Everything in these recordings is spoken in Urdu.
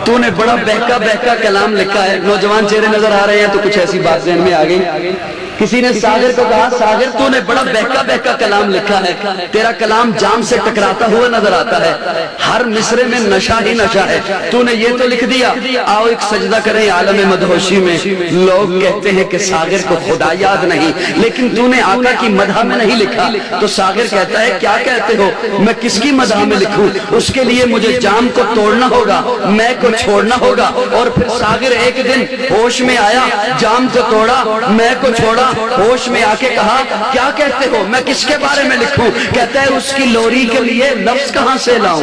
تو نے بڑا بہکا بہکا کلام لکھا ہے. نوجوان چہرے نظر آ رہے ہیں تو کچھ ایسی بات ذہن میں آ گئی. کسی نے ساغر کو کہا ساغر تو نے بڑا بہکا بہکا کلام لکھا ہے, تیرا کلام جام سے ٹکراتا ہوا نظر آتا ہے, ہر مصرے میں نشہ ہی نشہ ہے, تو نے یہ تو لکھ دیا. آؤ ایک سجدہ کریں عالم مدہوشی میں. لوگ کہتے ہیں کہ ساغر کو خدا یاد نہیں, لیکن تو نے آقا کی مدح میں نہیں لکھا. تو ساغر کہتا ہے کیا کہتے ہو, میں کس کی مدح میں لکھوں؟ اس کے لیے مجھے جام کو توڑنا ہوگا, میں کو چھوڑنا ہوگا. اور پھر ساغر ایک دن ہوش میں آیا, جام کو توڑا, میں کو چھوڑا, ہوش میں آ کے کہا کیا کہتے ہو, میں کس کے بارے میں لکھوں؟ کہتا ہے اس کی لوری کے لیے لفظ کہاں سے لاؤں؟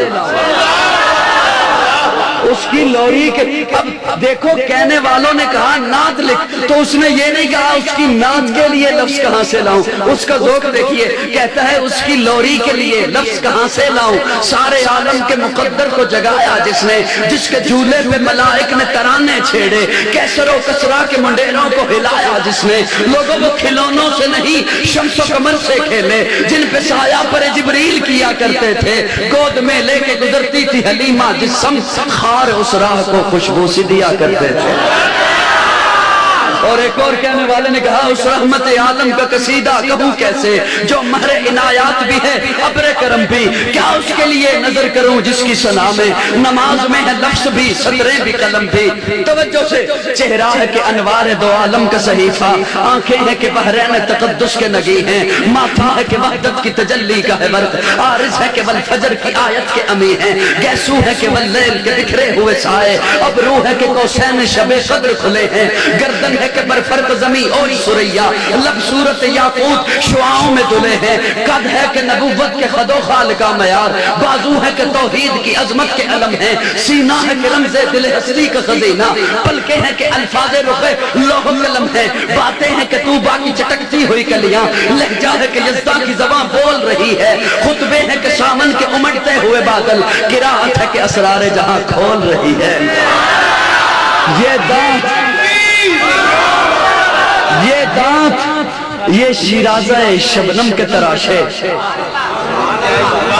اس کی لوری کے. اب دیکھو کہنے والوں نے کہا نعت لکھ, تو اس نے یہ نہیں کہا اس کی نعت کے لیے لفظ کہاں سے لاؤں. اس کا ذوق دیکھیے, کہتا ہے اس کی لوری کے لیے لفظ کہاں سے لاؤں. سارے عالم کے مقدر کو جگایا جس نے, جس کے جھولے پہ ملائک نے ترانے چھیڑے, کیسر و کسرا کے منڈیروں کو ہلایا جس نے. لوگوں کو کھلونوں سے نہیں شمس و قمر سے کھیلے, جن پہ سایہ پر جبریل کیا کرتے تھے, گود میں لے کے گزرتی تھی حلیمہ جسم, خار اس راہ کو خوشبو سی دیا کرتے تھے. اور ایک اور کہنے والے نے کہا اس رحمت عالم کا قصیدہ کہوں کیسے, جو مہر عنایات بھی ہے ابر کرم بھی, کیا اس کے لیے نظر کروں جس کی ثنا میں نماز میں ہے لفظ بھی سطریں بھی قلم بھی. توجہ سے, چہرہ ہے کہ انوار دو عالم کا صحیفہ, آنکھیں ہیں کہ بحرین تقدس کے نگی ہیں, ماتھا ہے کہ وحدت کی تجلی کا ہے ورد, عارض ہے کہ والفجر کی آیت کے امی ہیں, گیسو ہے کہ واللیل کے بکھرے ہوئے سائے, ابرو ہے کہ قوسین شب قدر کھلے ہیں, گردن ہے کہ برفرق زمین اور سریا, لب صورت یاقوت شعاؤں میں دلے ہیں, قد ہے کہ نبوت کے خد و خال کا معیار, بازو ہے کہ توحید کی عظمت کے علم ہیں, سینہ ہے کہ رمز دل حسنی کا خزینہ, پلکیں ہیں کہ الفاظ رخ لوح قلم ہیں, باتیں ہیں کہ طوبہ کی چٹکتی ہوئی کلیاں, لہجہ ہے کہ یزدہ کی زبان بول رہی ہے, خطبے ہیں کہ سامن کے امڑتے ہوئے بادل, قرات ہے کہ اسرار جہاں کھول رہی ہے. یہ دانت یہ شیرازہ شبنم کے تراشے.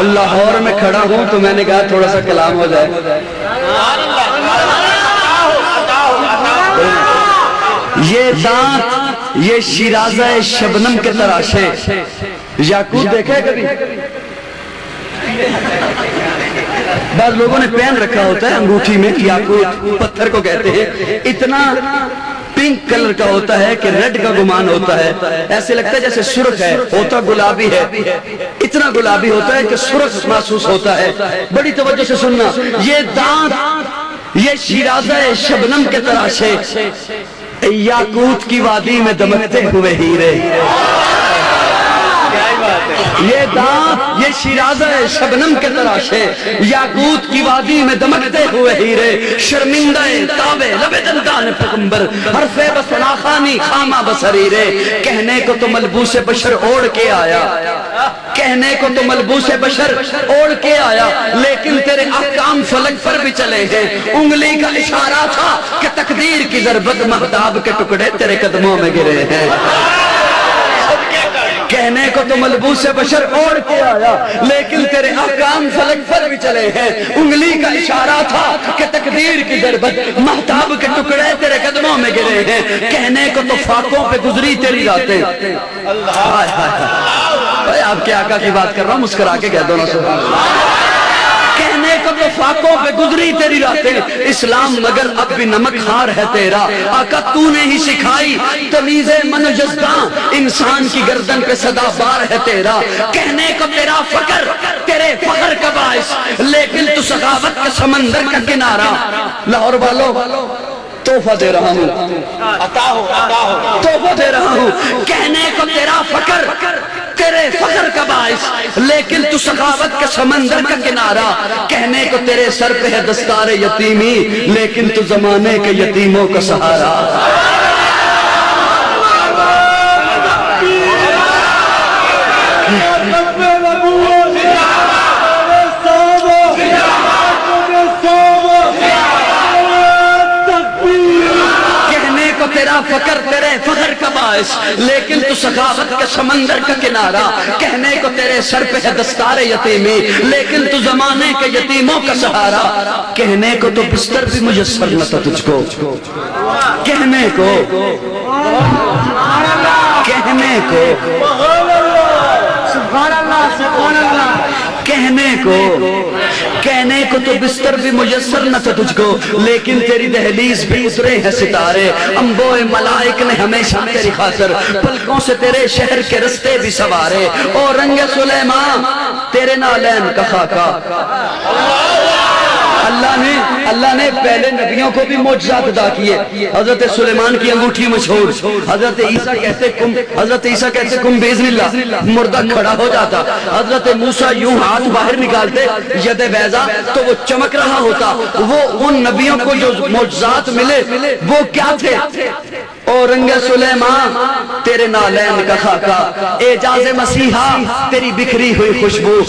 لاہور میں کھڑا ہوں تو میں نے کہا تھوڑا سا کلام ہو جائے. یہ دانت یہ شیرازہ شبنم کے تراشے. یاقوت دیکھا ہے کبھی؟ بعض لوگوں نے پہن رکھا ہوتا ہے انگوٹھی میں, یاقوت پتھر کو کہتے ہیں, اتنا پنک کلر کا ہوتا ہے کہ ریڈ کا گمان ہوتا ہے, ایسے لگتا ہے جیسے سرخ ہے, ہوتا گلابی ہے, اتنا گلابی ہوتا ہے کہ سرخ محسوس ہوتا ہے. بڑی توجہ سے سننا, یہ دانت یہ شیرازہ شبنم کے تراشے, یاقوت کی وادی میں دمکتے ہوئے ہیرے. یہ دانت یہ شیرازہ شبنم کے تراشے, یاقوت کی وادی میں دمکتے ہوئے ہیرے, شرمندہ تابے لب دندان پیغمبر, حرف بسنا خانی خامہ بسریرے. کہنے کو تو ملبوس بشر اوڑھ کے آیا, کہنے کو تو ملبوس بشر اوڑھ کے آیا, لیکن تیرے احکام فلک پر بھی چلے ہیں. انگلی کا اشارہ تھا کہ تقدیر کی ضربت مہتاب کے ٹکڑے تیرے قدموں میں گرے ہیں. کہنے کو تو ملبوس بشر اوڑھ کے آیا, لیکن تیرے احکام فلک پر بھی چلے ہیں. انگلی کا اشارہ تھا کہ تقدیر کی ضربت مہتاب کے ٹکڑے تیرے قدموں میں گرے ہیں. کہنے کو تو فاقوں پہ گزری تیری راتیں. آپ کے آقا کی بات کر رہا ہوں, مسکرا کے کہہ دو نا سبحان اللہ. کہنے کو تو فاقوں پہ گزری تیری راتیں, اسلام مگر اب بھی نمک خار ہے تیرا. آقا تو نے ہی سکھائی تمیز من و جزداں, انسان کی گردن پہ صدا بار ہے تیرا. کہنے کو تیرا فقر تیرے فخر کا باعث, لیکن تو سخاوت کے سمندر کا کنارہ. لاہور والوں تحفہ دے رہا ہوں, تحفہ دے رہا ہوں. کہنے کو تیرا فقر تیرے فخر کا باعث, لیکن تو سخاوت کے سمندر کا کنارہ. کہنے کو تیرے سر پہ ہے دستار یتیمی, لیکن تو زمانے کے یتیموں کا سہارا. کہنے کو تیرا فقر تیرے فخر کا باعث, باعث، لیکن تو سخاوت کے سمندر کا کنارہ، کہنے کو تیرے سر پہ ہے دستار یتیمی، لیکن تو زمانے کے یتیموں کا سہارا، کہنے کو تو بستر بھی میسر نہ تھا تجھ کو، کہنے کو کہنے کو کہنے کو تو بستر بھی میسر نہ تھا تجھ کو، لیکن تیری دہلیز بھی اترے ہیں ستارے، انبوئے ملائک نے ہمیشہ تیری خاطر پلکوں سے تیرے شہر کے رستے بھی سوارے، اور رنگ سلیمان تیرے نالین کا خاکہ۔ اللہ نے پہلے نبیوں کو بھی معجزات عطا کیے، حضرت سلیمان کی انگوٹھی مشہور، حضرت عیسیٰ کہتے کم باذن اللہ، مردہ کھڑا ہو جاتا، حضرت موسیٰ یوں ہاتھ باہر نکالتے ید بیضا تو وہ چمک رہا ہوتا، وہ ان نبیوں کو جو معجزات ملے وہ کیا تھے؟ اور رنگ سلیمان تیرے نالین کا خاکہ، اعجاز مسیحا تیری بکھری ہوئی خوشبو،